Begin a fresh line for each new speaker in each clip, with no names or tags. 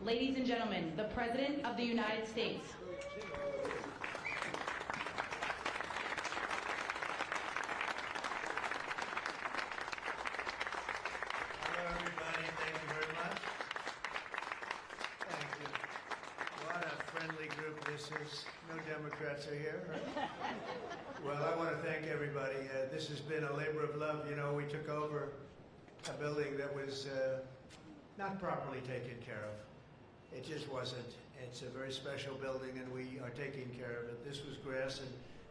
Ladies and gentlemen, the President of the United States.
Hello, everybody. Thank you very much. Thank you. What a friendly group this is. No Democrats are here, right? Well, I want to thank everybody. This has been a labor of love. You know, we took over a building that was not properly taken care of. It just wasn't. It's a very special building, and we are taking care of it. This was grass, and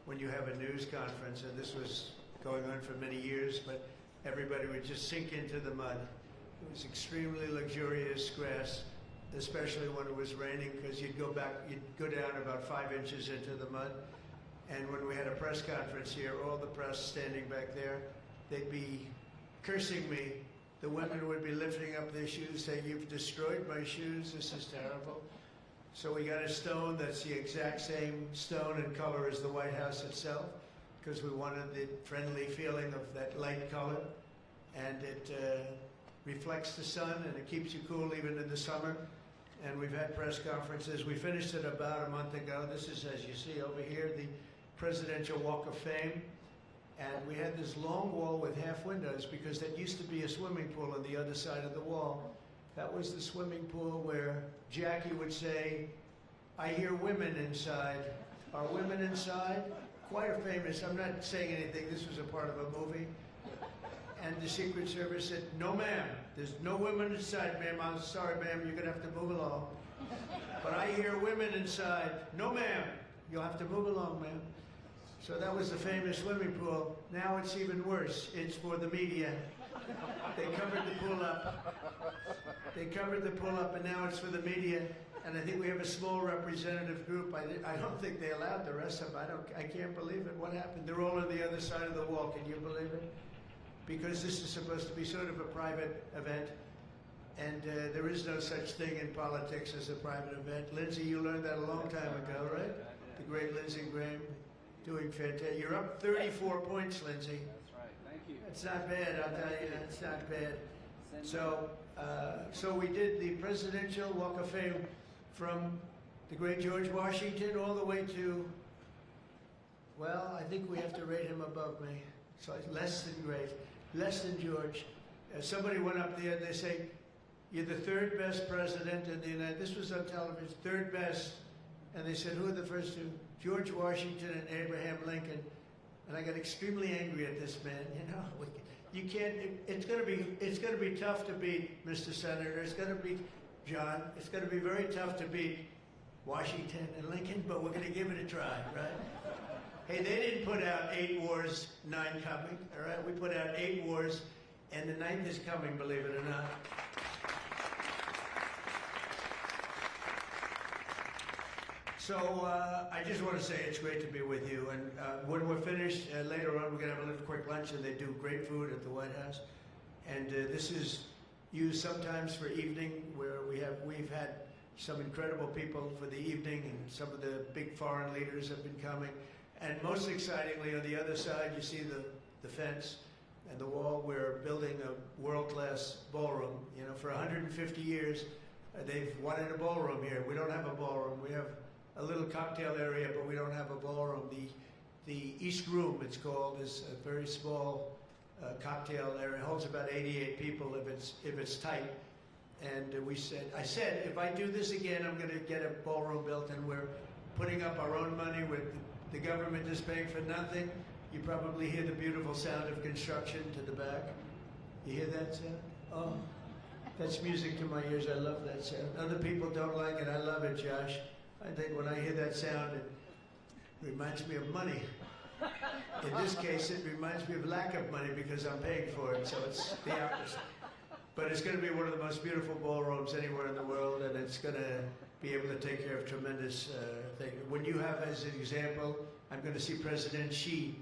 when you have a news conference, and this was going on for many years, but everybody would just sink into the mud. It was extremely luxurious grass, especially when it was raining, because you'd go down about 5 inches into the mud. And when we had a press conference here, all the press standing back there, they'd be cursing me. The women would be lifting up their shoes, saying, "You've destroyed my shoes, this is terrible." So we got a stone that's the exact same stone and color as the White House itself, because we wanted the friendly feeling of that light color. And it reflects the sun, and it keeps you cool even in the summer. And we've had press conferences. We finished it about a month ago. This is, as you see over here, the Presidential Walk of Fame. And we had this long wall with half windows because that used to be a swimming pool on the other side of the wall. That was the swimming pool where Jackie would say, "I hear women inside." Are women inside? Quite famous. I'm not saying anything. This was a part of a movie. And the Secret Service said, "No, ma'am. There's no women inside, ma'am. I'm sorry, ma'am. You're going to have to move along." "But I hear women inside." "No, ma'am. You'll have to move along, ma'am." So that was the famous swimming pool. Now it's even worse. It's for the media. They covered the pool up. They covered the pool up, and now it's for the media. And I think we have a small representative group. I don't think they allowed the rest of them. I can't believe it. What happened? They're all on the other side of the wall. Can you believe it? Because this is supposed to be sort of a private event. And there is no such thing in politics as a private event. Lindsey, you learned that a long time ago, right? The great Lindsey Graham. Doing fantastic. You're up 34 points, Lindsey.
That's right. Thank you.
It's not bad, I'll tell you. It's not bad. So we did the Presidential Walk of Fame from the great George Washington all the way to, well, I think we have to rate him above me. So it's less than great, less than George. Somebody went up there and they say, "You're the third best president in the United States." This was on television, third best. And they said, "Who are the first two?" "George Washington and Abraham Lincoln." And I got extremely angry at this man. You know, you can't. It's going to be tough to beat, Mr. Senator. It's going to be, John. It's going to be very tough to beat Washington and Lincoln, but we're going to give it a try, right? Hey, they didn't put out 8 wars, 9 coming. All right, we put out 8 wars, and the 9th is coming. Believe it or not. So I just want to say it's great to be with you. And when we're finished, later on, we're going to have a little quick lunch, and they do great food at the White House. And this is used sometimes for evening, where we've had some incredible people for the evening, and some of the big foreign leaders have been coming. And most excitingly, on the other side, you see the fence and the wall. We're building a world-class ballroom. You know, for 150 years, they've wanted a ballroom here. We don't have a ballroom. We have a little cocktail area, but we don't have a ballroom. The East Room, it's called, is a very small cocktail area. It holds about 88 people if it's tight. And I said, if I do this again, I'm going to get a ballroom built, and we're putting up our own money. With the government is paying for nothing. You probably hear the beautiful sound of construction to the back. You hear that sound? Oh, that's music to my ears. I love that sound. Other people don't like it. I love it, Josh. I think when I hear that sound, it reminds me of money. In this case, it reminds me of lack of money because I'm paying for it, so it's the opposite. But it's going to be one of the most beautiful ballrooms anywhere in the world, and it's going to be able to take care of tremendous things. When you have, as an example, I'm going to see President Xi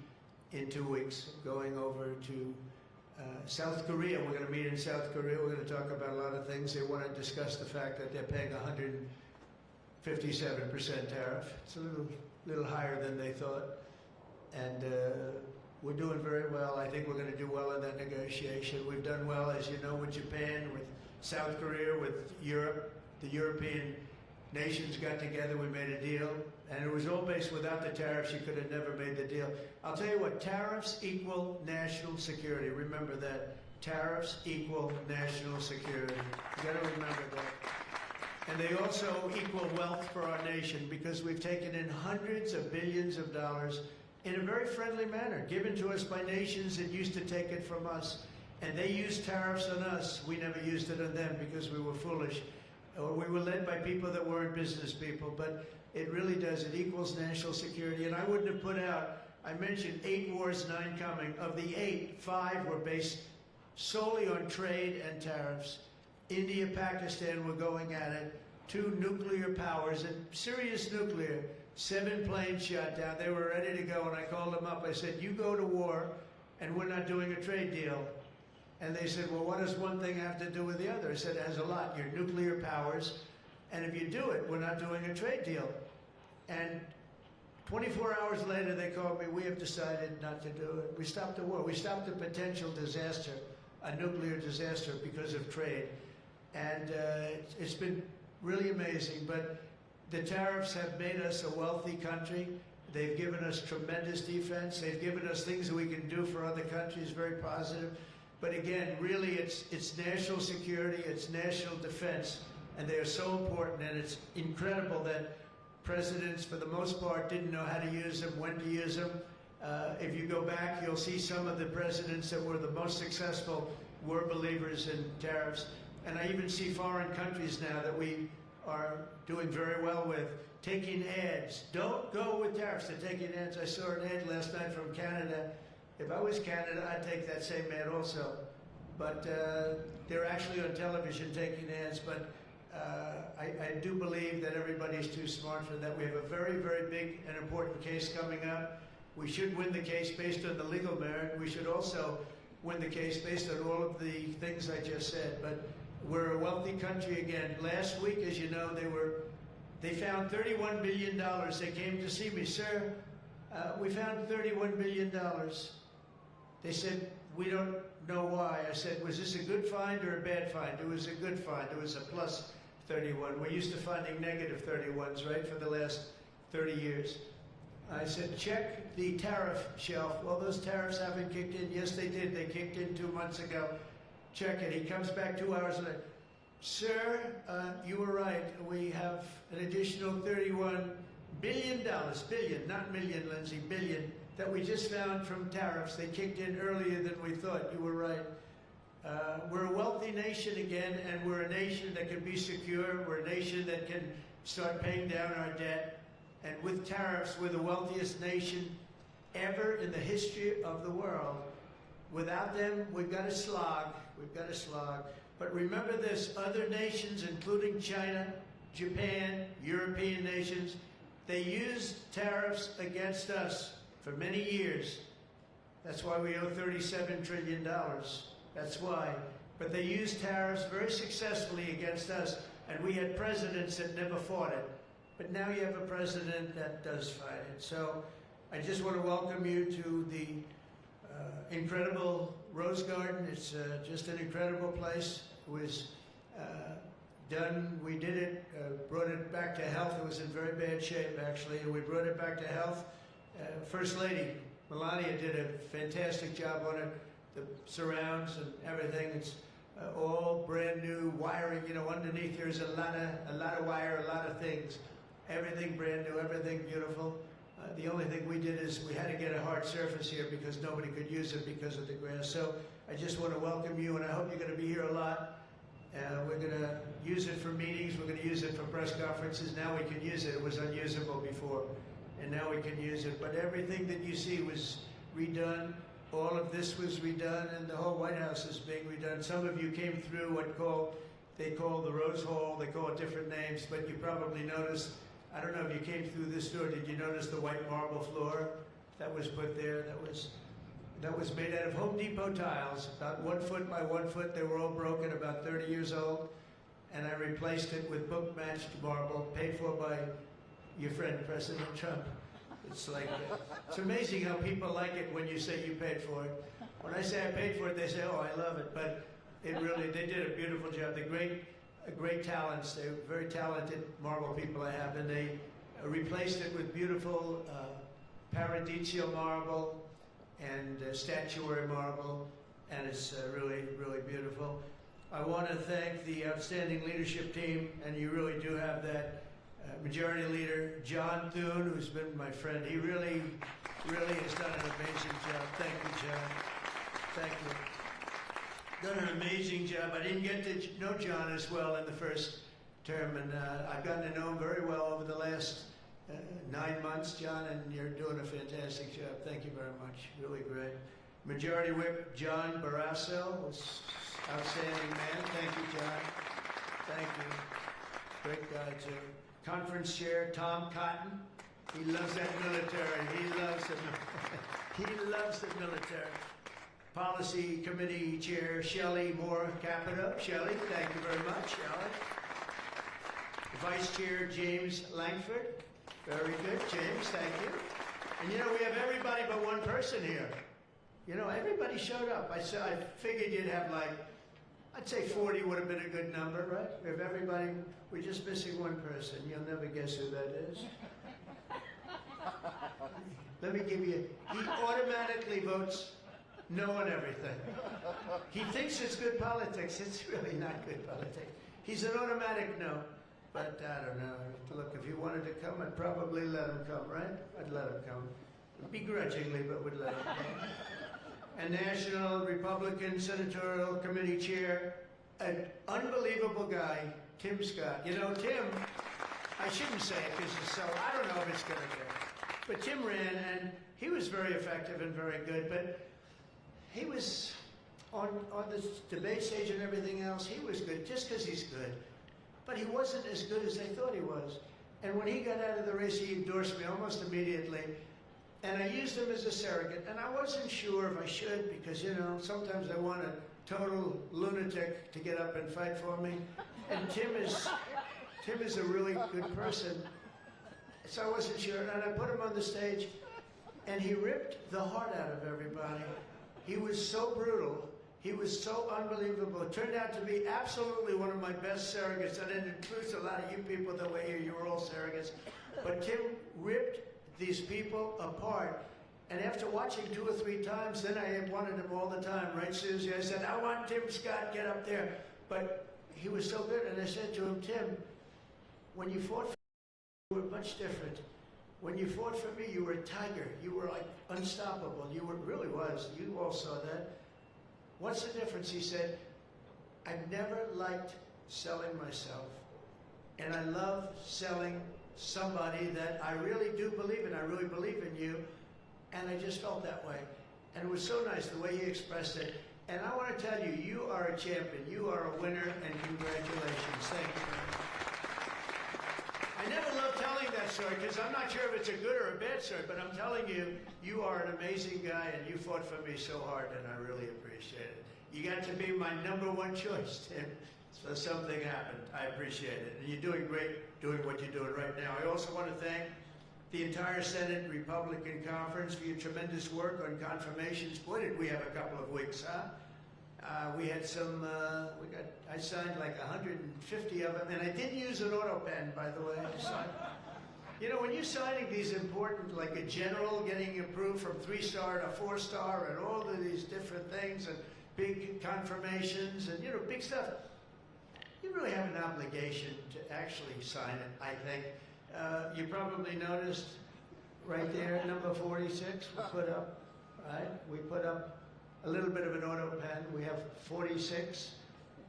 in 2 weeks, going over to South Korea. We're going to meet in South Korea. We're going to talk about a lot of things. They want to discuss the fact that they're paying 157% tariff. It's a little higher than they thought. And we're doing very well. I think we're going to do well in that negotiation. We've done well, as you know, with Japan, with South Korea, with Europe. the European nations got together, we made a deal, and it was all based without the tariffs, you could have never made the deal. I'll tell you what, tariffs equal national security. Remember that. Tariffs equal national security. You got to remember that. And they also equal wealth for our nation because we've taken in hundreds of billions of dollars in a very friendly manner, given to us by nations that used to take it from us. And they used tariffs on us. We never used it on them because we were foolish. Or we were led by people that weren't business people. But it really does. It equals national security. And I wouldn't have put out, I mentioned 8 wars, 9 coming. Of the 8, 5 were based solely on trade and tariffs. India, Pakistan were going at it. 2 nuclear powers, and serious nuclear. 7 planes shot down. They were ready to go, and I called them up. I said, you go to war, and we're not doing a trade deal. And they said, well, what does one thing have to do with the other? I said, it has a lot. You're nuclear powers, and if you do it, we're not doing a trade deal. And 24 hours later, they called me, we have decided not to do it. We stopped the war. We stopped a potential disaster, a nuclear disaster, because of trade. And it's been really amazing. But the tariffs have made us a wealthy country. They've given us tremendous defense. They've given us things that we can do for other countries, very positive. But again, really, it's national security, it's national defense, and they are so important. And it's incredible that presidents, for the most part, didn't know how to use them, when to use them. If you go back, you'll see some of the presidents that were the most successful were believers in tariffs. And I even see foreign countries now that we are doing very well with, taking ads. Don't go with tariffs. They're taking ads. I saw an ad last night from Canada. If I was Canada, I'd take that same ad also. But they're actually on television taking ads. But I do believe that everybody's too smart for that. We have a very, very big and important case coming up. We should win the case based on the legal merit. We should also win the case based on all of the things I just said. But we're a wealthy country again. Last week, as you know, they found $31 billion. They came to see me, sir. We found $31 billion. They said, we don't know why. I said, was this a good find or a bad find? It was a good find. It was a plus 31. We're used to finding negative 31s, right, for the last 30 years. I said, check the tariff shelf. Well, those tariffs haven't kicked in. Yes, they did. They kicked in 2 months ago. Check it. He comes back 2 hours later. Sir, you were right. We have an additional $31 billion, billion, not million, Lindsay, billion, that we just found from tariffs. They kicked in earlier than we thought. You were right. We're a wealthy nation again, and we're a nation that can be secure. We're a nation that can start paying down our debt. And with tariffs, we're the wealthiest nation ever in the history of the world. Without them, we've got to slog. We've got to slog. But remember this, other nations, including China, Japan, European nations, they used tariffs against us for many years. That's why we owe $37 trillion. That's why. But they used tariffs very successfully against us, and we had presidents that never fought it. But now you have a president that does fight it. So I just want to welcome you to the incredible Rose Garden. It's just an incredible place. It was done, we did it, brought it back to health. It was in very bad shape, actually, and we brought it back to health. First Lady Melania did a fantastic job on it. The surrounds and everything, it's all brand new wiring. You know, underneath there's a lot of wire, a lot of things. Everything brand new, everything beautiful. The only thing we did is we had to get a hard surface here because nobody could use it because of the grass. So I just want to welcome you, and I hope you're going to be here a lot. We're going to use it for meetings. We're going to use it for press conferences. Now we can use it. It was unusable before, and now we can use it. But everything that you see was redone. All of this was redone, and the whole White House is being redone. Some of you came through what they call the Rose Hall. They call it different names, but you probably noticed, I don't know if you came through this door, did you notice the white marble floor that was put there? That was made out of Home Depot tiles, about 1 foot by 1 foot. They were all broken, about 30 years old. And I replaced it with book-matched marble, paid for by your friend, President Trump. It's like, it's amazing how people like it when you say you paid for it. When I say I paid for it, they say, oh, I love it. But it really, they did a beautiful job. The great great talents. They're very talented marble people I have, and they replaced it with beautiful Paradiso marble and statuary marble, and it's really, really beautiful. I want to thank the outstanding leadership team, and you really do have that majority leader, John Thune, who's been my friend. He really, really has done an amazing job. Thank you, John. Thank you. Done an amazing job. I didn't get to know John as well in the first term, and I've gotten to know him very well over the last 9 months, John, and you're doing a fantastic job. Thank you very much. Really great. Majority Whip John Barrasso was outstanding man. Thank you, John. Thank you. Great guy, too. Conference Chair Tom Cotton. He loves that military. He loves the he loves the military. Policy Committee Chair Shelley Moore Capito. Shelley, thank you very much, Shelley. Vice Chair James Langford. Very good, James, thank you. And you know, we have everybody but one person here. You know, everybody showed up. I figured you'd have like, I'd say 40 would have been a good number, right? If everybody, we're just missing one person. You'll never guess who that is. Let me give you, he automatically votes no on everything. He thinks it's good politics. It's really not good politics. He's an automatic no. But I don't know. Look, if he wanted to come, I'd probably let him come, right? I'd let him come. Begrudgingly, but would let him come. And National Republican Senatorial Committee Chair, an unbelievable guy, Tim Scott. You know, Tim, I shouldn't say it because it's so, I don't know if it's going to go. But Tim ran, and he was very effective and very good, but he was on the debate stage and everything else, he was good just because he's good. But he wasn't as good as they thought he was. And when he got out of the race, he endorsed me almost immediately. And I used him as a surrogate. And I wasn't sure if I should because, you know, sometimes I want a total lunatic to get up and fight for me. And Tim is a really good person. So I wasn't sure. And I put him on the stage, and he ripped the heart out of everybody. He was so brutal. He was so unbelievable. It turned out to be absolutely one of my best surrogates, and it includes a lot of you people that were here. You were all surrogates. But Tim ripped these people apart. And after watching 2 or 3 times, then I wanted him all the time, right, Susie? I said, I want Tim Scott, get up there. But he was so good, and I said to him, Tim, when you fought for me, you were much different. When you fought for me, you were a tiger. You were like unstoppable. You were, really was. You all saw that. What's the difference? He said, I've never liked selling myself. And I love selling somebody that I really do believe in. I really believe in you. And I just felt that way. And it was so nice the way he expressed it. And I want to tell you, you are a champion. You are a winner, and congratulations. Thank you very much. I never love telling that story because I'm not sure if it's a good or a bad story, but I'm telling you, you are an amazing guy, and you fought for me so hard, and I really appreciate it. You got to be my #1 choice, Tim. So something happened. I appreciate it. And you're doing great doing what you're doing right now. I also want to thank the entire Senate Republican Conference for your tremendous work on confirmations. Boy, did we have a couple of weeks, huh? We had some, I signed like 150 of them, and I didn't use an auto pen, by the way. You know, when you're signing these important, like a general getting approved from 3-star to 4-star and all of these different things and big confirmations and, you know, big stuff, you really have an obligation to actually sign it, I think. You probably noticed right there, number 46, we put up, right? We put up a little bit of an auto pen. We have 46,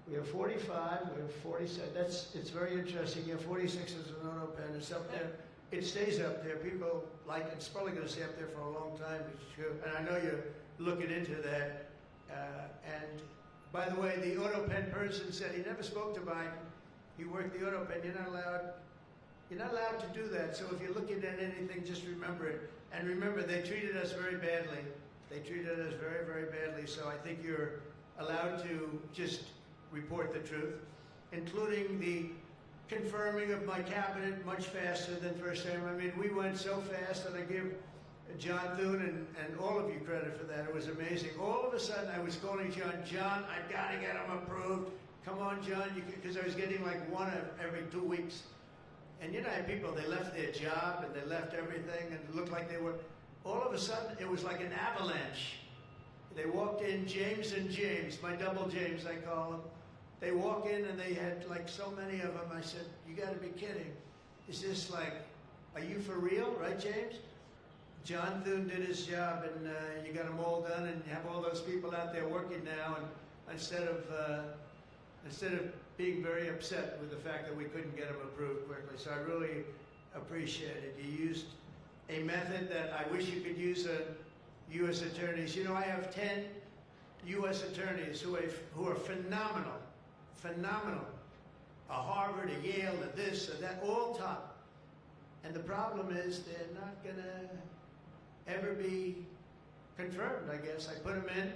we have 45, we have 47. It's very interesting. You have 46 as an auto pen. It's up there. It stays up there. People like it. It's probably going to stay up there for a long time. It's true. And I know you're looking into that. And by the way, the auto pen person said he never spoke to Biden. He worked the auto pen. You're not allowed to do that. So if you're looking at anything, just remember it. And remember, they treated us very badly. They treated us very, very badly. So I think you're allowed to just report the truth, including the confirming of my cabinet much faster than first time. I mean, we went so fast, and I give John Thune and all of you credit for that. It was amazing. All of a sudden, I was calling John, I've got to get him approved. come on, John, because I was getting like one every 2 weeks. And you know, I had people, they left their job and they left everything and it looked like they were, all of a sudden, it was like an avalanche. They walked in, James and James, my double James, I call them. They walk in and they had like so many of them. I said, you got to be kidding. Is this like, are you for real, right, James? John Thune did his job, and you got them all done, and you have all those people out there working now. And instead of being very upset with the fact that we couldn't get them approved quickly, so I really appreciate it. You used a method that I wish you could use U.S. attorneys. You know, I have 10 U.S. attorneys who are phenomenal, phenomenal. A Harvard, a Yale, a this, a that, all top. And the problem is they're not going to ever be confirmed, I guess. I put them in.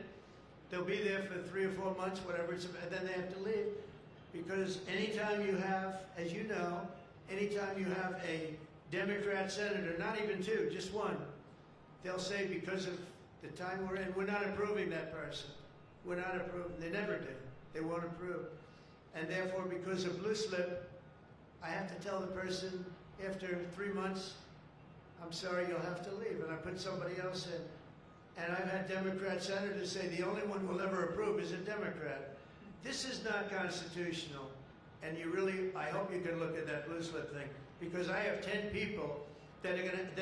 They'll be there for 3 or 4 months, whatever, and then they have to leave. Because anytime you have, as you know, anytime you have a Democrat senator, not even 2, just 1, they'll say because of the time we're in, we're not approving that person. We're not approving. They never do. They won't approve. And therefore, because of blue slip, I have to tell the person after 3 months, I'm sorry, you'll have to leave. And I put somebody else in. And I've had Democrat senators say the only one who will ever approve is a Democrat. This is not constitutional. And you really, I hope you can look at that blue slip thing. Because I have 10 people that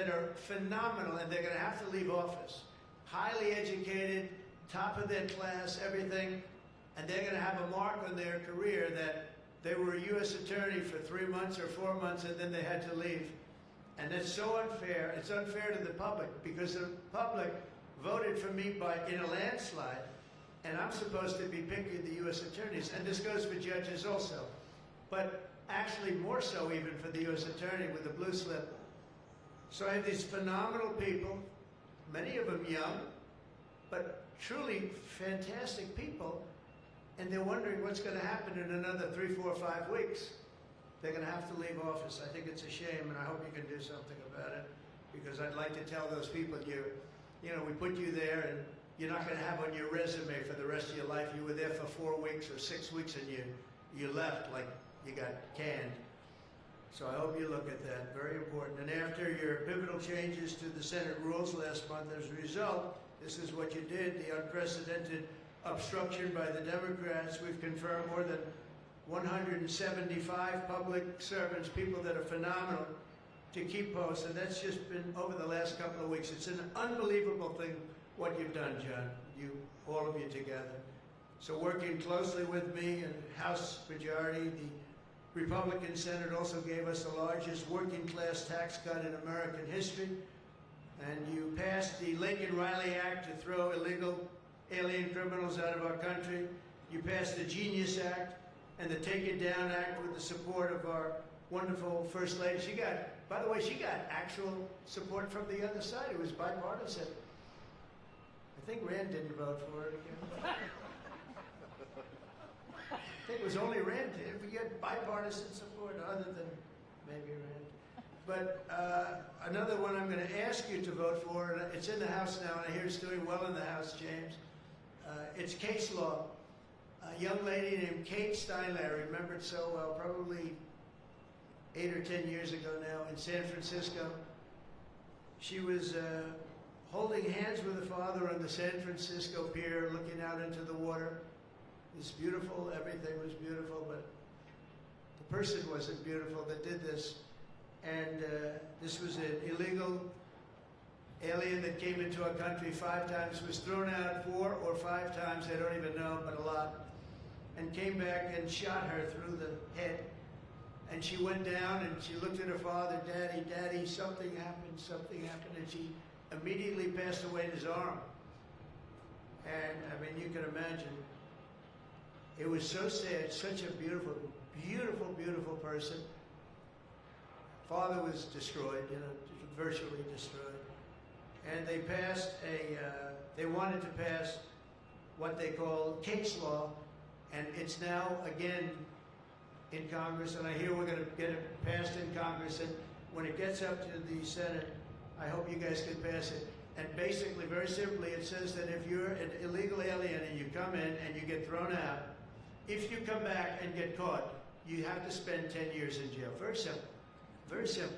are phenomenal, and they're going to have to leave office. Highly educated, top of their class, everything. And they're going to have a mark on their career that they were a U.S. attorney for 3 months or 4 months, and then they had to leave. And that's so unfair. It's unfair to the public, because the public voted for me in a landslide, and I'm supposed to be picking the U.S. attorneys. And this goes for judges also. But actually more so even for the U.S. attorney with the blue slip. So I have these phenomenal people, many of them young, but truly fantastic people. And they're wondering what's going to happen in another 3, 4, 5 weeks. They're going to have to leave office. I think it's a shame, and I hope you can do something about it, because I'd like to tell those people, you know, we put you there, and you're not going to have on your resume for the rest of your life, you were there for 4 weeks or 6 weeks, and you left like you got canned. So I hope you look at that. Very important. And after your pivotal changes to the Senate rules last month, as a result, this is what you did, the unprecedented obstruction by the Democrats. We've confirmed more than 175 public servants, people that are phenomenal, to keep posts. And that's just been over the last couple of weeks. It's an unbelievable thing what you've done, John, all of you together. So working closely with me and House Majority, the Republican Senate also gave us the largest working class tax cut in American history. And you passed the Lincoln-Riley Act to throw illegal alien criminals out of our country. You passed the Genius Act and the Take It Down Act with the support of our wonderful First Lady. She got, by the way, she got actual support from the other side. It was bipartisan. I think Rand didn't vote for it again. I think it was only Rand. If we get bipartisan support other than maybe Rand. But another one I'm going to ask you to vote for, and it's in the House now, and I hear it's doing well in the House, James. It's case law. A young lady named Kate Steinle, I remember it so well, probably 8 or 10 years ago now, in San Francisco. She was holding hands with her father on the San Francisco pier, looking out into the water. It's beautiful, everything was beautiful, but the person wasn't beautiful that did this. And this was an illegal alien that came into our country 5 times, was thrown out 4 or 5 times, I don't even know, but a lot, and came back and shot her through the head. And she went down and she looked at her father, Daddy, Daddy, something happened, and she immediately passed away in his arm. And I mean, you can imagine, it was so sad, such a beautiful, beautiful, beautiful person. Father was destroyed, you know, virtually destroyed. And they passed they wanted to pass what they call case law, and it's now again in Congress, and I hear we're going to get it passed in Congress, and when it gets up to the Senate, I hope you guys can pass it. And basically, very simply, it says that if you're an illegal alien and you come in and you get thrown out, if you come back and get caught, you have to spend 10 years in jail. Very simple. Very simple.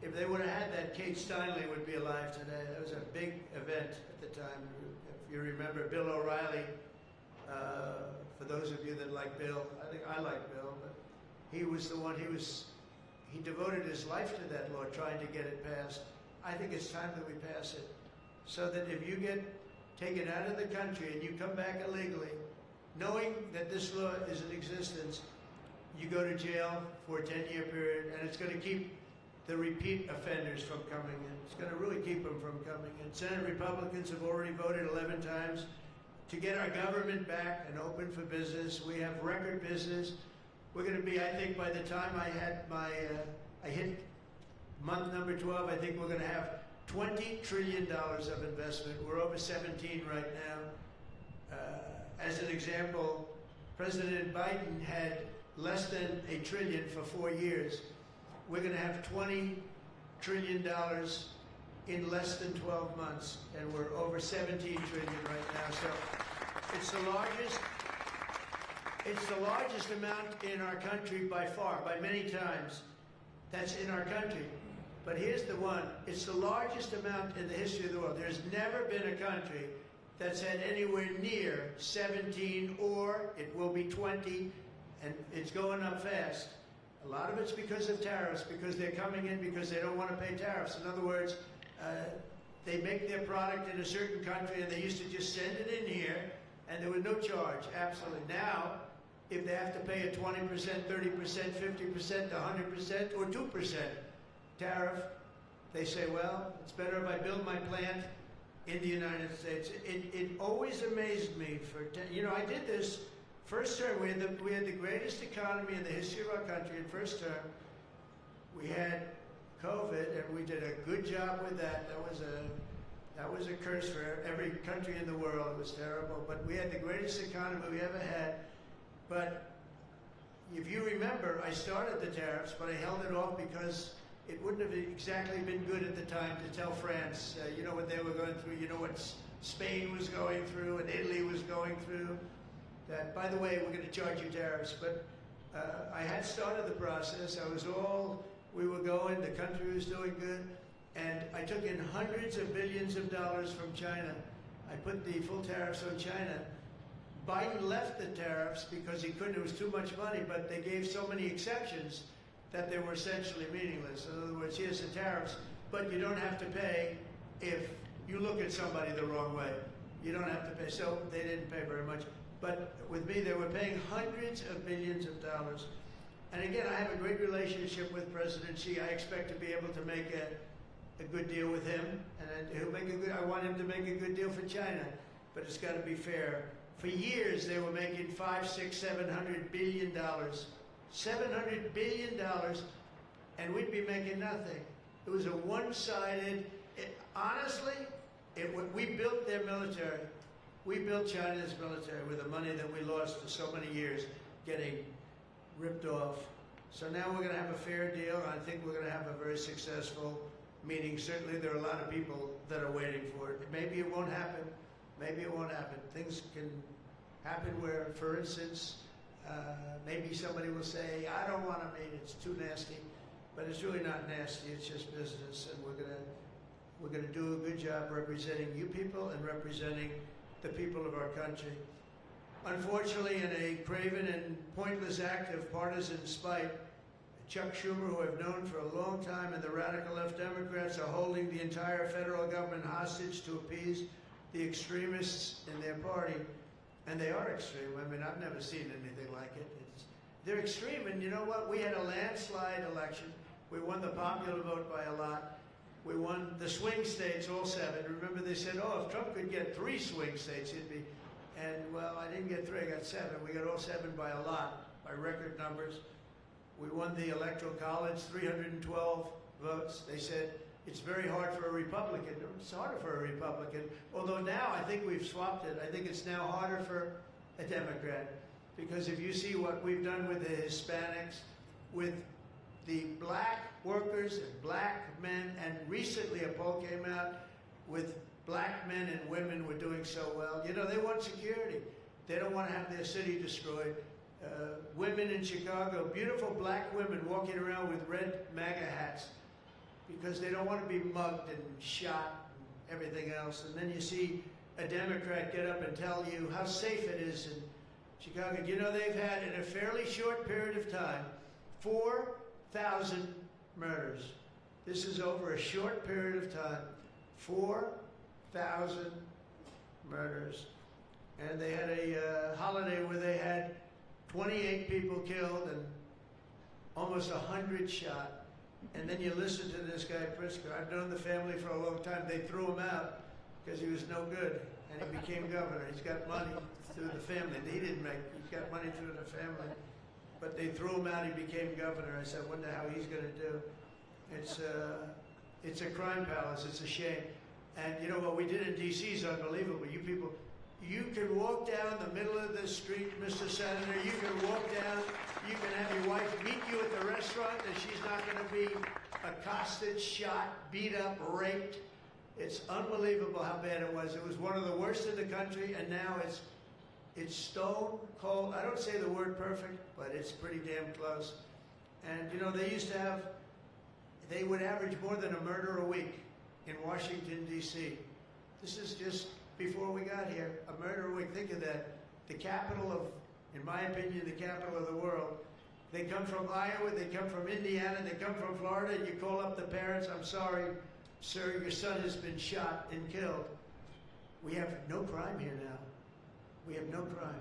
If they would have had that, Kate Steinle would be alive today. That was a big event at the time. If you remember Bill O'Reilly, for those of you that like Bill, I think I like Bill, but he was the one, he devoted his life to that law, trying to get it passed. I think it's time that we pass it, so that if you get taken out of the country and you come back illegally, knowing that this law is in existence, you go to jail for a 10-year period, and it's going to keep the repeat offenders from coming in. It's going to really keep them from coming in. Senate Republicans have already voted 11 times to get our government back and open for business. We have record business. We're going to be, I think, by the time I hit month number 12, I think we're going to have $20 trillion of investment. We're over 17 right now. As an example, President Biden had less than $1 trillion for 4 years. We're going to have $20 trillion in less than 12 months, and we're over 17 trillion right now. So it's the largest amount in our country by far, by many times. That's in our country. But here's the one, it's the largest amount in the history of the world. There's never been a country that's had anywhere near 17, or it will be 20, and it's going up fast. A lot of it's because of tariffs, because they're coming in because they don't want to pay tariffs. In other words, they make their product in a certain country, and they used to just send it in here, and there was no charge, absolutely. Now, if they have to pay a 20%, 30%, 50%, 100%, or 2% tariff, they say, well, it's better if I build my plant in the United States. It always amazed me I did this first term. We had the greatest economy in the history of our country in first term. We had COVID, and we did a good job with that. That was a curse for every country in the world. It was terrible. But we had the greatest economy we ever had. But if you remember, I started the tariffs, but I held it off because it wouldn't have exactly been good at the time to tell France, you know what they were going through, you know what Spain was going through and Italy was going through. That, by the way, we're going to charge you tariffs. But I had started the process. We were going, the country was doing good. And I took in hundreds of billions of dollars from China. I put the full tariffs on China. Biden left the tariffs because he couldn't, it was too much money, but they gave so many exceptions that they were essentially meaningless. In other words, here's the tariffs, but you don't have to pay if you look at somebody the wrong way. You don't have to pay. So they didn't pay very much. But with me, they were paying hundreds of billions of dollars. And again, I have a great relationship with President Xi. I expect to be able to make a good deal with him, and I want him to make a good deal for China, but it's got to be fair. For years, they were making $500, $600, $700 billion. $700 billion, and we'd be making nothing. It was a one-sided, honestly, we built their military. We built China's military with the money that we lost for so many years getting ripped off. So now we're going to have a fair deal. I think we're going to have a very successful meeting. Certainly there are a lot of people that are waiting for it. Maybe it won't happen. Maybe it won't happen. Things can happen where, for instance, maybe somebody will say, I don't want to meet, it's too nasty. But it's really not nasty, it's just business. And we're gonna do a good job representing you people and representing the people of our country. Unfortunately, in a craven and pointless act of partisan spite, Chuck Schumer, who I've known for a long time, and the radical left Democrats are holding the entire federal government hostage to appease the extremists in their party. And they are extreme. I mean, I've never seen anything like it. They're extreme, and you know what? We had a landslide election. We won the popular vote by a lot. We won the swing states, all 7. Remember, they said, oh, if Trump could get 3 swing states, he'd be... And, well, I didn't get 3, I got 7. We got all 7 by a lot, by record numbers. We won the Electoral College, 312 votes. They said, it's very hard for a Republican. It's harder for a Republican. Although now I think we've swapped it. I think it's now harder for a Democrat. Because if you see what we've done with the Hispanics, with the black workers and black men, and recently a poll came out with black men and women were doing so well. You know, they want security. They don't want to have their city destroyed. Women in Chicago, beautiful black women walking around with red MAGA hats because they don't want to be mugged and shot and everything else. And then you see a Democrat get up and tell you how safe it is in Chicago. You know, they've had, in a fairly short period of time, 4,000 murders. This is over a short period of time. 4,000 murders. And they had a holiday where they had 28 people killed and almost 100 shot. And then you listen to this guy, Pritzker. I've known the family for a long time. They threw him out because he was no good, and he became governor. He's got money through the family. He didn't make, he got money through the family. But they threw him out, he became governor. I said, I wonder how he's going to do. It's a crime palace, it's a shame. And you know what we did in D.C. is unbelievable. You people, you can walk down the middle of the street, Mr. Senator, you can walk down, you can have your wife meet you at the restaurant and she's not going to be accosted, shot, beat up, raped. It's unbelievable how bad it was. It was one of the worst in the country, and now it's stone cold. I don't say the word perfect, but it's pretty damn close. And you know, they would average more than a murder a week in Washington, D.C. This is just before we got here, a murder a week. Think of that. The capital of, in my opinion, the capital of the world. They come from Iowa, they come from Indiana, they come from Florida, and you call up the parents, I'm sorry, sir, your son has been shot and killed. We have no crime here now. We have no crime.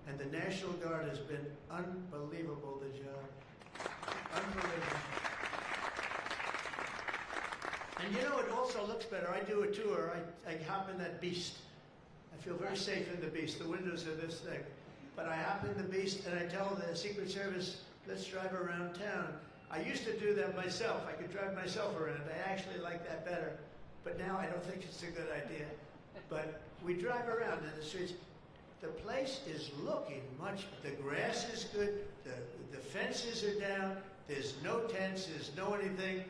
And the National Guard has been unbelievable, the job. Unbelievable. And you know, it also looks better. I do a tour, I hop in that beast. I feel very safe in the beast. The windows are this thick. But I hop in the beast and I tell the Secret Service, let's drive around town. I used to do that myself. I could drive myself around. I actually like that better. But now I don't think it's a good idea. But we drive around in the streets. The place is looking much, the grass is good, the fences are down, there's no tents, there's no anything.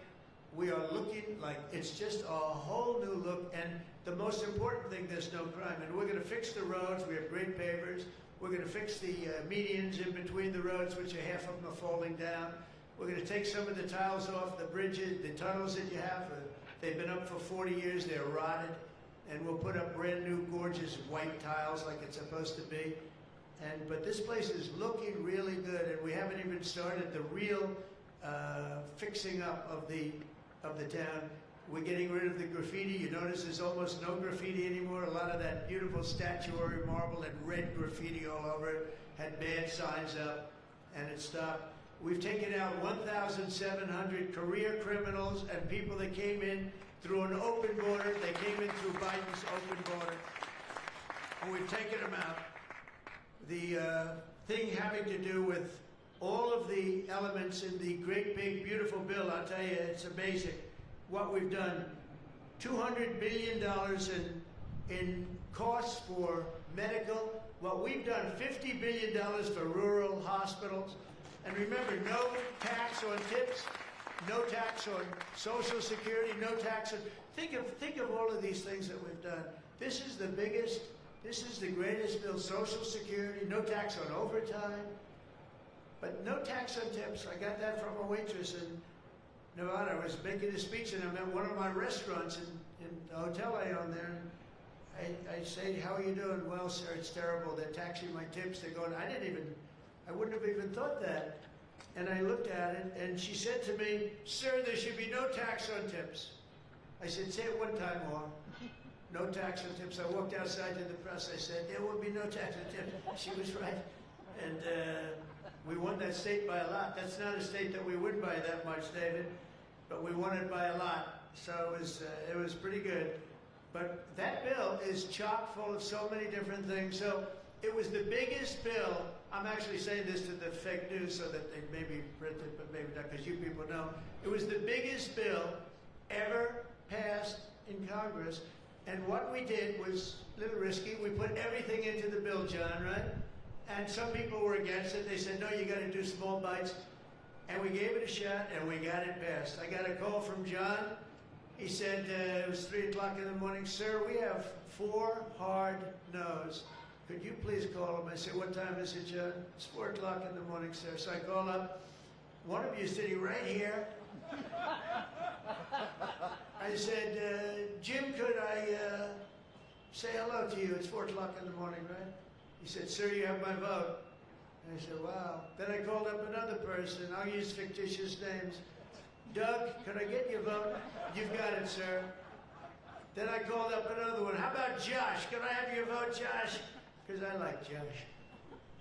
We are looking like it's just a whole new look, and the most important thing, there's no crime. And we're going to fix the roads. We have great pavers. We're going to fix the medians in between the roads, which are half of them are falling down. We're going to take some of the tiles off the bridges, the tunnels that you have. They've been up for 40 years. They're rotted. And we'll put up brand new, gorgeous white tiles like it's supposed to be. But this place is looking really good, and we haven't even started the real fixing up of the town. We're getting rid of the graffiti. You notice there's almost no graffiti anymore. A lot of that beautiful statuary marble and red graffiti all over it had bad signs up, and it stopped. We've taken out 1,700 career criminals and people that came in through an open border. They came in through Biden's open border, and we've taken them out. The thing having to do with all of the elements in the great, big, beautiful bill, I'll tell you, it's amazing what we've done. $200 billion in costs for medical. What we've done, $50 billion for rural hospitals. And remember, no tax on tips, no tax on Social Security, no tax on... Think of all of these things that we've done. This is the biggest, this is the greatest bill. Social Security, no tax on overtime, but no tax on tips. I got that from a waitress in Nevada. I was making a speech and I'm at one of my restaurants in the hotel I own there. And I say, how are you doing? Well, sir, it's terrible. They're taxing my tips. They're going, I wouldn't have even thought that. And I looked at it, and she said to me, sir, there should be no tax on tips. I said, say it one time more. No tax on tips. I walked outside to the press. I said, there will be no tax on tips. She was right. And we won that state by a lot. That's not a state that we win by that much, David, but we won it by a lot. So it was pretty good. But that bill is chock full of so many different things. So it was the biggest bill. I'm actually saying this to the fake news so that they maybe print it, but maybe not, because you people know. It was the biggest bill ever passed in Congress. And what we did was a little risky. We put everything into the bill, John, right? And some people were against it. They said, no, you got to do small bites. And we gave it a shot, and we got it passed. I got a call from John. He said, it was 3 o'clock in the morning, sir, we have 4 hard no's. could you please call him? I said, what time is it, John? It's 4 o'clock in the morning, sir. So I call up. One of you is sitting right here. I said, Jim, could I say hello to you? It's 4 o'clock in the morning, right? He said, sir, you have my vote. And I said, wow. Then I called up another person. I'll use fictitious names. Doug, could I get your vote? You've got it, sir. Then I called up another one. How about Josh? Can I have your vote, Josh? Because I like Josh.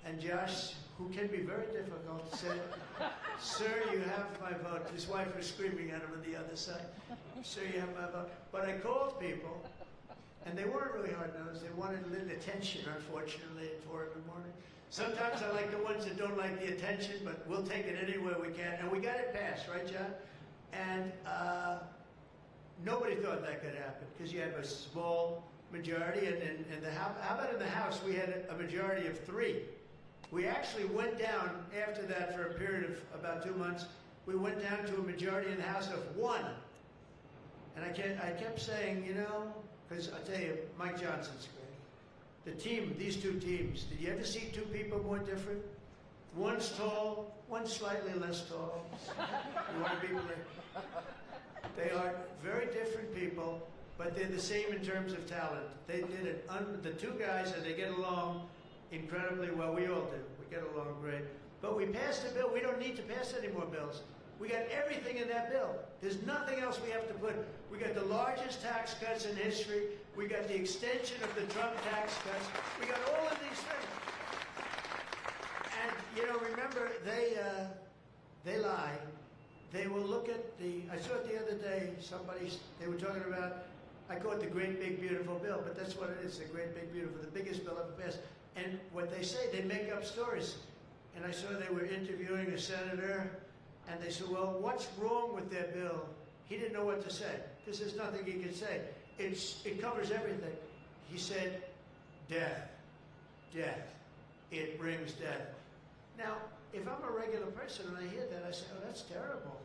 And Josh, who can be very difficult, said, sir, you have my vote. His wife was screaming at him on the other side. Sir, you have my vote. But I called people, and they weren't really hard-nosed. They wanted a little attention, unfortunately, at 4 in the morning. Sometimes I like the ones that don't like the attention, but we'll take it anywhere we can. And we got it passed, right, John? And nobody thought that could happen, because you have a small majority. And in the House, how about in the House, we had a majority of 3. We actually went down after that for a period of about 2 months. We went down to a majority in the House of 1. And I kept saying, you know, because I tell you, Mike Johnson's great. The team, these two teams, did you ever see two people more different? One's tall, one's slightly less tall. You want to be They are very different people, but they're the same in terms of talent. They did it. The two guys, and they get along incredibly well. We all do. We get along great. But we passed a bill. We don't need to pass any more bills. We got everything in that bill. There's nothing else we have to put. We got the largest tax cuts in history. We got the extension of the Trump tax cuts. We got all of these things. And, you know, remember, they lie. They will look at I saw it the other day, they were talking about, I call it the great big beautiful bill, but that's what it is, the great big beautiful, the biggest bill ever passed. And what they say, they make up stories. And I saw they were interviewing a senator, and they said, well, what's wrong with their bill? He didn't know what to say, because there's nothing he could say. It covers everything. He said, death, death. It brings death. Now, if I'm a regular person and I hear that, I say, oh, that's terrible.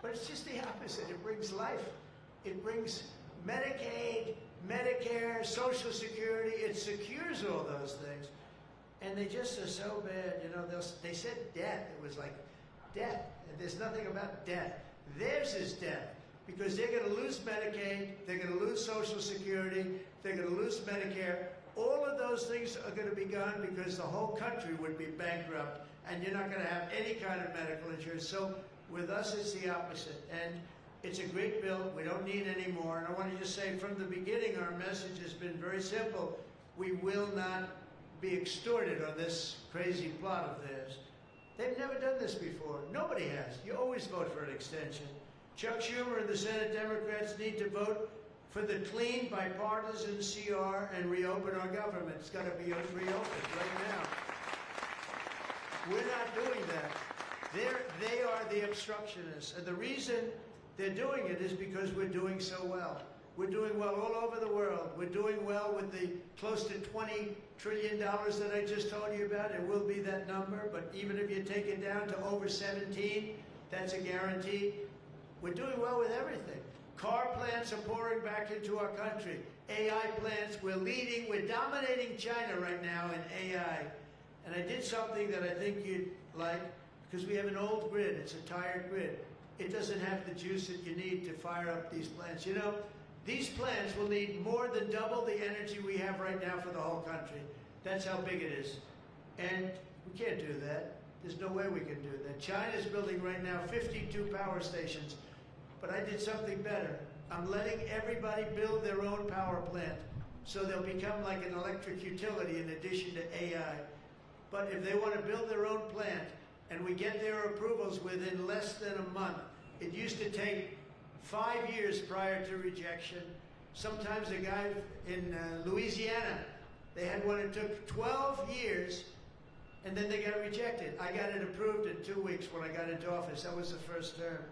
But it's just the opposite. It brings life. It brings Medicaid, Medicare, Social Security. It secures all those things. And they just are so bad. You know, they said death. It was like death. And there's nothing about death. Theirs is death. Because they're going to lose Medicaid. They're going to lose Social Security. They're going to lose Medicare. All of those things are going to be gone because the whole country would be bankrupt, and you're not going to have any kind of medical insurance. So with us, it's the opposite. And it's a great bill. We don't need any more. And I want to just say from the beginning, our message has been very simple. We will not be extorted on this crazy plot of theirs. They've never done this before. Nobody has. You always vote for an extension. Chuck Schumer and the Senate Democrats need to vote for the clean, bipartisan CR and reopen our government. It's got to be reopened right now. We're not doing that. They are the obstructionists. And the reason they're doing it is because we're doing so well. We're doing well all over the world. We're doing well with the close to $20 trillion that I just told you about. It will be that number, but even if you take it down to over 17, that's a guarantee. We're doing well with everything. Car plants are pouring back into our country. AI plants, we're leading, we're dominating China right now in AI. And I did something that I think you'd like, because we have an old grid, it's a tired grid. It doesn't have the juice that you need to fire up these plants. You know, these plants will need more than double the energy we have right now for the whole country. That's how big it is. And we can't do that. There's no way we can do that. China's building right now 52 power stations. But I did something better. I'm letting everybody build their own power plant, so they'll become like an electric utility in addition to AI. But if they want to build their own plant, and we get their approvals within less than a month, it used to take 5 years prior to rejection. Sometimes a guy in Louisiana, they had one that took 12 years, and then they got rejected. I got it approved in 2 weeks when I got into office. That was the first term.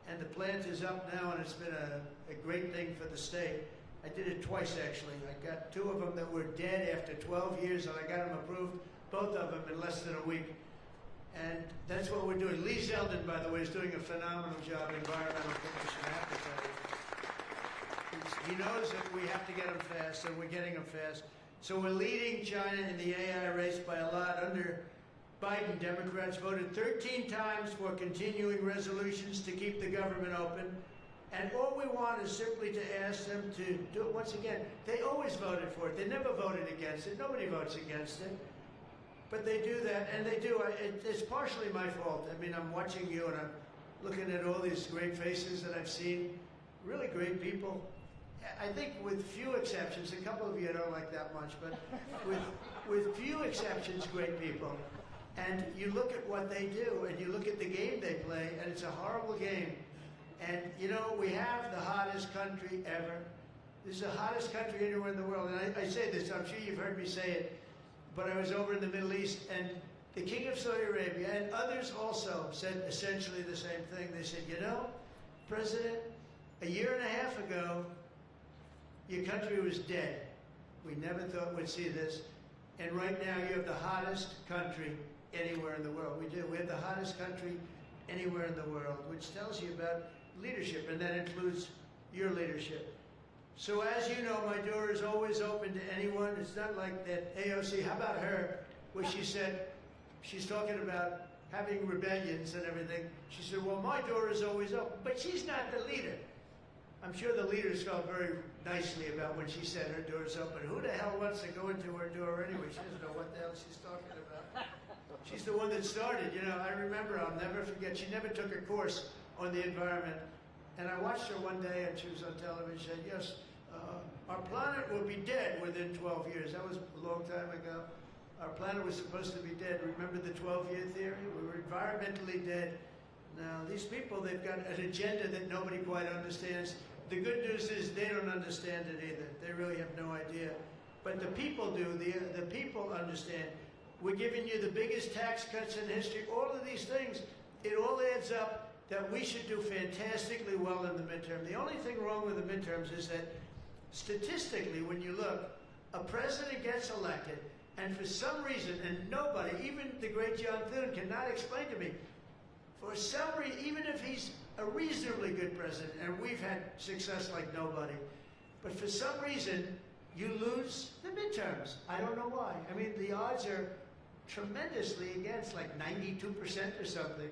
And the plant is up now, and it's been a great thing for the state. I did it twice, actually. I got 2 of them that were dead after 12 years, and I got them approved, both of them, in less than a week. And that's what we're doing. Lee Zeldin, by the way, is doing a phenomenal job, Environmental Commission, I have to tell you. He knows that we have to get them fast, and we're getting them fast. So we're leading China in the AI race by a lot. Under Biden, Democrats voted 13 times for continuing resolutions to keep the government open. And all we want is simply to ask them to do it once again. They always voted for it. They never voted against it. Nobody votes against it. But they do that, and they do. It's partially my fault. I mean, I'm watching you, and I'm looking at all these great faces that I've seen. Really great people. I think with few exceptions, a couple of you I don't like that much, but with few exceptions, great people. And you look at what they do, and you look at the game they play, and it's a horrible game. And, you know, we have the hottest country ever. This is the hottest country anywhere in the world. And I say this, I'm sure you've heard me say it, but I was over in the Middle East, and the King of Saudi Arabia and others also said essentially the same thing. They said, you know, President, a year and a half ago, your country was dead. We never thought we'd see this. And right now, you have the hottest country anywhere in the world. We do. We have the hottest country anywhere in the world, which tells you about leadership, and that includes your leadership. So as you know, my door is always open to anyone. It's not like that AOC, how about her, where she said, she's talking about having rebellions and everything. She said, well, my door is always open. But she's not the leader. I'm sure the leaders felt very nicely about when she said her door's open. Who the hell wants to go into her door anyway? She doesn't know what the hell she's talking about. She's the one that started. You know, I remember, I'll never forget, she never took a course on the environment. And I watched her one day, and she was on television, she said, yes, our planet will be dead within 12 years. That was a long time ago. Our planet was supposed to be dead. Remember the 12-year theory? We were environmentally dead. Now, these people, they've got an agenda that nobody quite understands. The good news is they don't understand it either. They really have no idea. But the people do. The people understand. We're giving you the biggest tax cuts in history. All of these things, it all adds up that we should do fantastically well in the midterm. The only thing wrong with the midterms is that statistically, when you look, a president gets elected, and for some reason, and nobody, even the great John Thune, cannot explain to me, for some reason, even if he's a reasonably good president, and we've had success like nobody, but for some reason, you lose the midterms. I don't know why. I mean, the odds are tremendously against, like 92% or something.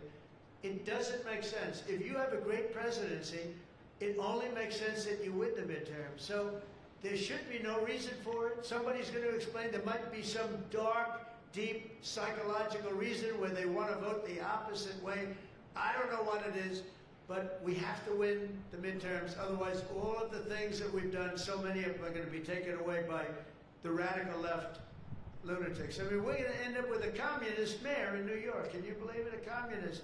It doesn't make sense. If you have a great presidency, it only makes sense that you win the midterm. So there should be no reason for it. Somebody's going to explain there might be some dark, deep psychological reason where they want to vote the opposite way. I don't know what it is, but we have to win the midterms. Otherwise, all of the things that we've done, so many of them are going to be taken away by the radical left lunatics. I mean, we're going to end up with a communist mayor in New York. Can you believe it? A communist.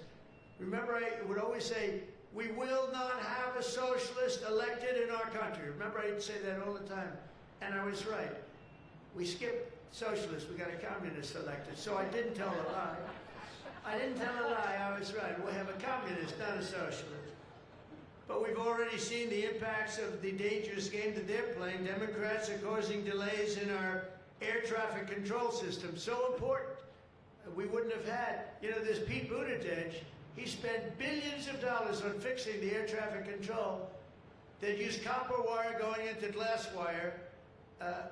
Remember, I would always say, we will not have a socialist elected in our country. Remember, I'd say that all the time. And I was right. We skipped socialists. We got a communist elected. So I didn't tell a lie. I didn't tell a lie. I was right. We'll have a communist, not a socialist. But we've already seen the impacts of the dangerous game that they're playing. Democrats are causing delays in our air traffic control system. So important. We wouldn't have had, you know, this Pete Buttigieg. He spent billions of dollars on fixing the air traffic control. They'd use copper wire going into glass wire.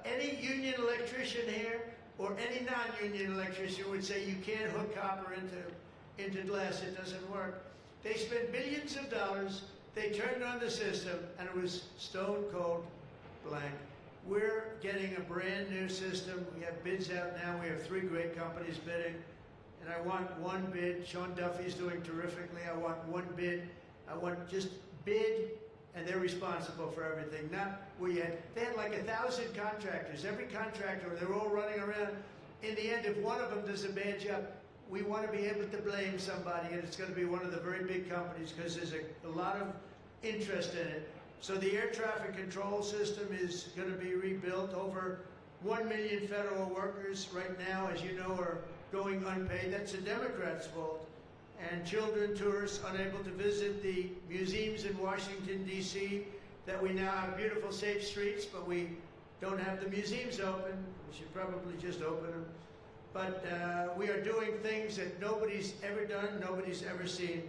Any union electrician here or any non-union electrician would say you can't hook copper into glass. It doesn't work. They spent billions of dollars. They turned on the system, and it was stone cold blank. We're getting a brand new system. We have bids out now. We have 3 great companies bidding. And I want one bid. Sean Duffy's doing terrifically. I want one bid. I want just bid, and they're responsible for everything. Not we had. They had like 1,000 contractors. Every contractor, they're all running around. In the end, if one of them does a bad job, we want to be able to blame somebody, and it's going to be one of the very big companies because there's a lot of interest in it. So the air traffic control system is going to be rebuilt. Over 1 million federal workers right now, as you know, are going unpaid. That's the Democrats' fault. And children, tourists, unable to visit the museums in Washington, D.C., that we now have beautiful, safe streets, but we don't have the museums open. We should probably just open them. But we are doing things that nobody's ever done, nobody's ever seen.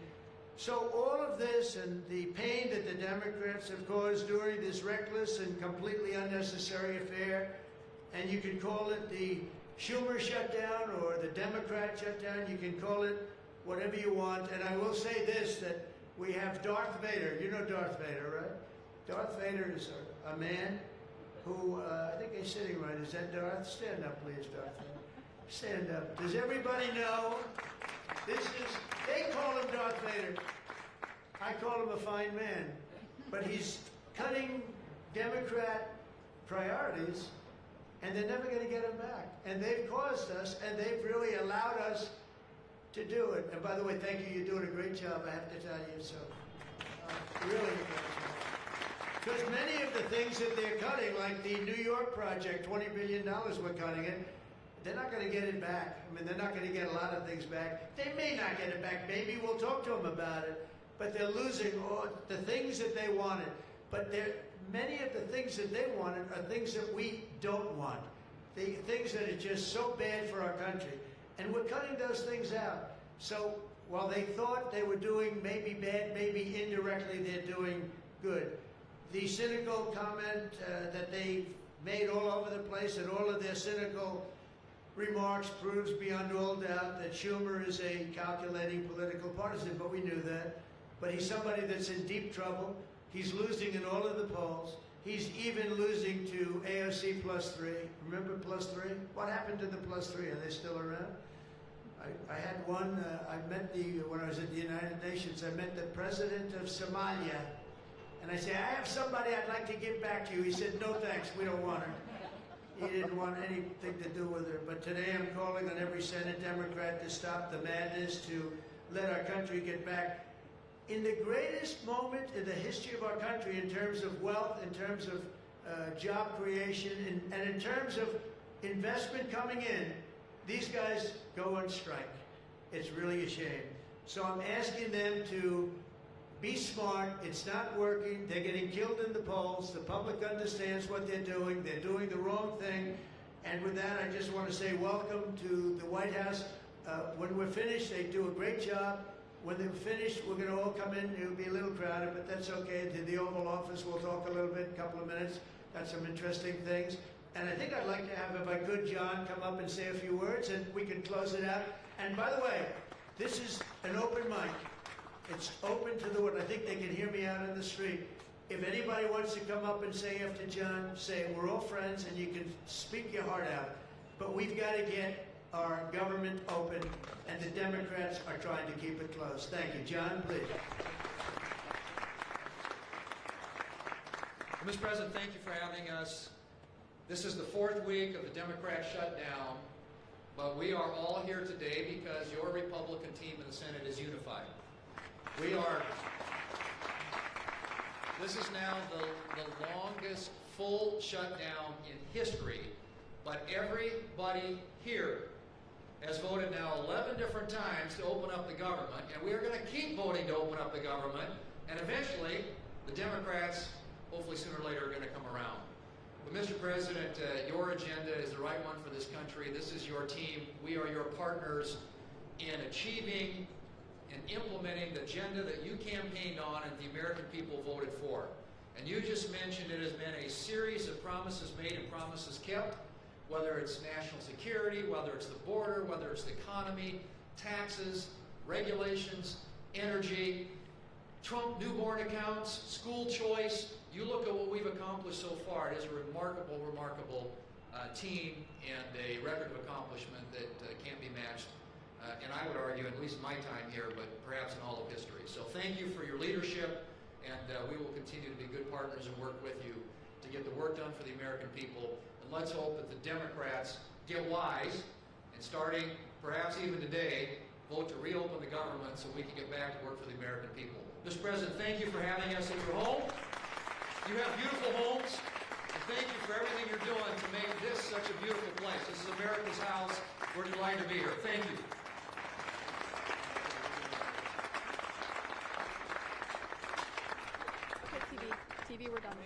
So all of this and the pain that the Democrats have caused during this reckless and completely unnecessary affair and you can call it the Schumer shutdown or the Democrat shutdown. You can call it whatever you want. And I will say this, that we have Darth Vader. You know Darth Vader, right? Darth Vader is a man who, I think he's sitting right. Is that Darth? Stand up, please, Darth Vader. Stand up. Does everybody know? They call him Darth Vader. I call him a fine man. But he's cutting Democrat priorities, and they're never going to get him back. And they've caused us, and they've really allowed us to do it. And by the way, thank you. You're doing a great job, I have to tell you. So, really a great job. Because many of the things that they're cutting, like the New York project, $20 billion we're cutting it, they're not going to get it back. I mean, they're not going to get a lot of things back. They may not get it back. Maybe we'll talk to them about it. But they're losing all the things that they wanted. But many of the things that they wanted are things that we don't want. The things that are just so bad for our country. And we're cutting those things out. So while they thought they were doing maybe bad, maybe indirectly they're doing good. The cynical comment that they made all over the place, and all of their cynical remarks proves beyond all doubt that Schumer is a calculating political partisan, but we knew that. But he's somebody that's in deep trouble. He's losing in all of the polls. He's even losing to AOC +3. Remember +3? What happened to the +3? Are they still around? I had one, when I was at the United Nations, I met the president of Somalia. And I said, I have somebody I'd like to give back to you. He said, no thanks, we don't want her. He didn't want anything to do with her. But today I'm calling on every Senate Democrat to stop the madness, to let our country get back. In the greatest moment in the history of our country, in terms of wealth, in terms of job creation, and in terms of investment coming in, these guys go on strike. It's really a shame. So I'm asking them to be smart. It's not working. They're getting killed in the polls. The public understands what they're doing. They're doing the wrong thing. And with that, I just want to say welcome to the White House. When we're finished, they do a great job. When they're finished, we're going to all come in. It'll be a little crowded, but that's okay. To the Oval Office, we'll talk a little bit, a couple of minutes. Got some interesting things. And I think I'd like to have, if I could, John, come up and say a few words, and we can close it out. And by the way, this is an open mic. It's open to the world. I think they can hear me out in the street. If anybody wants to come up and say after John, say we're all friends, and you can speak your heart out. But we've got to get our government open, and the Democrats are trying to keep it closed. Thank you. John, please.
Well, Mr. President, thank you for having us. This is the 4th week of the Democrat shutdown, but we are all here today because your Republican team in the Senate is unified. This is now the longest full shutdown in history, but everybody here has voted now 11 different times to open up the government, and we are going to keep voting to open up the government, and eventually the Democrats, hopefully sooner or later, are going to come around. But Mr. President, your agenda is the right one for this country. This is your team. We are your partners in achieving and implementing the agenda that you campaigned on and the American people voted for. And you just mentioned it has been a series of promises made and promises kept, whether it's national security, whether it's the border, whether it's the economy, taxes, regulations, energy, Trump newborn accounts, school choice. You look at what we've accomplished so far. It is a remarkable, remarkable team and a record of accomplishment that can't be matched. And I would argue, at least in my time here, but perhaps in all of history. So thank you for your leadership, and we will continue to be good partners and work with you to get the work done for the American people. And let's hope that the Democrats get wise, and starting perhaps even today, vote to reopen the government so we can get back to work for the American people. Mr. President, thank you for having us at your home. You have beautiful homes, and thank you for everything you're doing to make this such a beautiful place. This is America's house. We're delighted to be here. Thank you.
Okay, TV, we're done.